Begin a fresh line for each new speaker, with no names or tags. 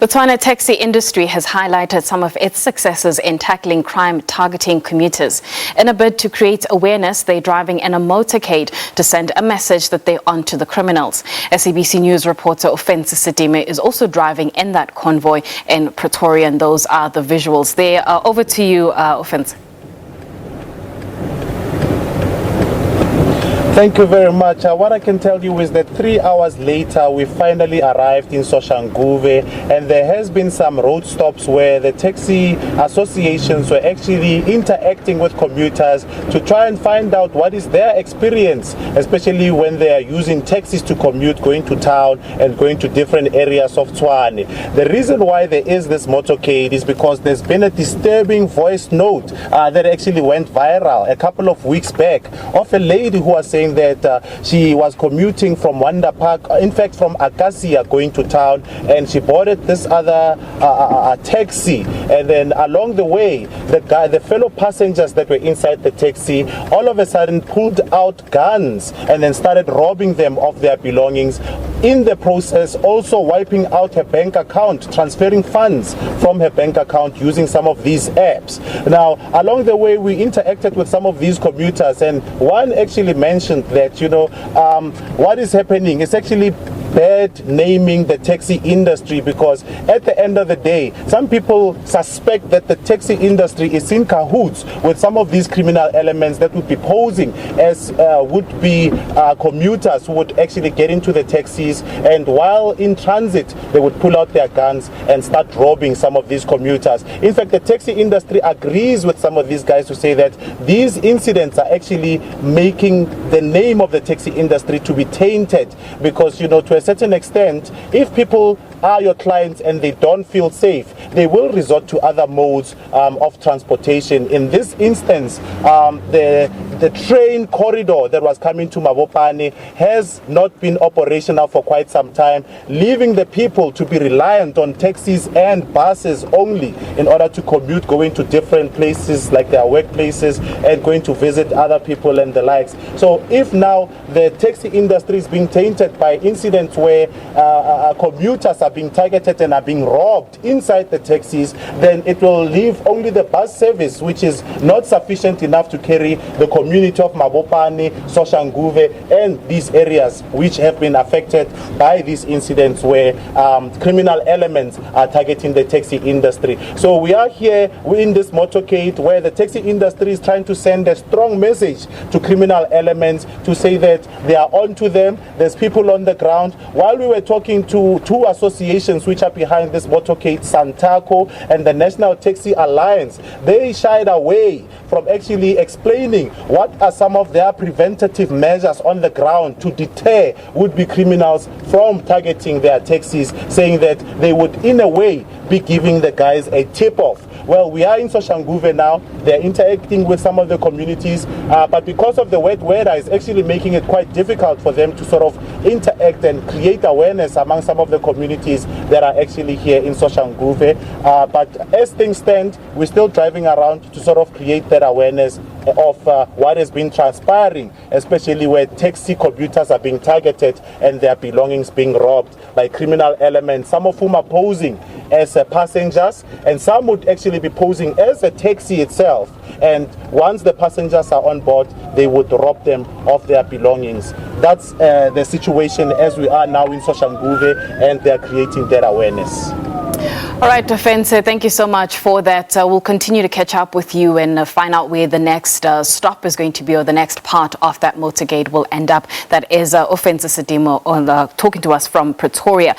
The Tshwane Taxi Industry has highlighted some of its successes in tackling crime targeting commuters. In a bid to create awareness, they're driving in a motorcade to send a message that they're on to the criminals. SABC News reporter Ofentse Setimo is also driving in that convoy in Pretoria, and those are the visuals there. Over to you, Ofentse.
Thank you very much. What I can tell you is that 3 hours later, we finally arrived in Soshanguve, and there has been some road stops where the taxi associations were actually interacting with commuters to try and find out what is their experience, especially when they are using taxis to commute, going to town and going to different areas of Tshwane. The reason why there is this motorcade is because there's been a disturbing voice note that actually went viral a couple of weeks back of a lady who was saying that she was commuting from Wanda Park, in fact from Acacia, going to town, and she boarded this other taxi, and then along the way the fellow passengers that were inside the taxi all of a sudden pulled out guns and then started robbing them of their belongings, in the process also wiping out her bank account, transferring funds from her bank account using some of these apps. Now along the way we interacted with some of these commuters, and one actually mentioned that, what is happening is actually bad naming the taxi industry, because at the end of the day some people suspect that the taxi industry is in cahoots with some of these criminal elements that would be posing as would-be commuters who would actually get into the taxis, and while in transit they would pull out their guns and start robbing some of these commuters. In fact, the taxi industry agrees with some of these guys to say that these incidents are actually making the name of the taxi industry to be tainted, because to a certain extent, if people are your clients and they don't feel safe, they will resort to other modes of transportation. In this instance, the train corridor that was coming to Mabopane has not been operational for quite some time, leaving the people to be reliant on taxis and buses only in order to commute, going to different places like their workplaces and going to visit other people and the likes. So if now the taxi industry is being tainted by incidents where commuters are being targeted and are being robbed inside the taxis, then it will leave only the bus service, which is not sufficient enough to carry the community of Mabopane, Soshanguve and these areas which have been affected by these incidents where criminal elements are targeting the taxi industry. So we are here in this motorcade where the taxi industry is trying to send a strong message to criminal elements to say that they are onto them, there's people on the ground. While we were talking to two associations which are behind this motorcade, Santaco and the National Taxi Alliance, they shied away from actually explaining what are some of their preventative measures on the ground to deter would-be criminals from targeting their taxis, saying that they would in a way be giving the guys a tip-off. Well, we are in Soshanguve now. They're interacting with some of the communities, but because of the wet weather, it's actually making it quite difficult for them to sort of interact and create awareness among some of the communities that are actually here in Soshanguve. But as things stand, we're still driving around to sort of create that awareness of what has been transpiring, especially where taxi commuters are being targeted and their belongings being robbed by criminal elements, some of whom are posing as passengers, and some would actually be posing as a taxi itself. And once the passengers are on board, they would rob them of their belongings. That's the situation as we are now in Soshanguve, and they're creating that awareness.
All right, Ofentse, thank you so much for that. We'll continue to catch up with you and find out where the next stop is going to be, or the next part of that motorcade will end up. That is Ofentse Setimo talking to us from Pretoria.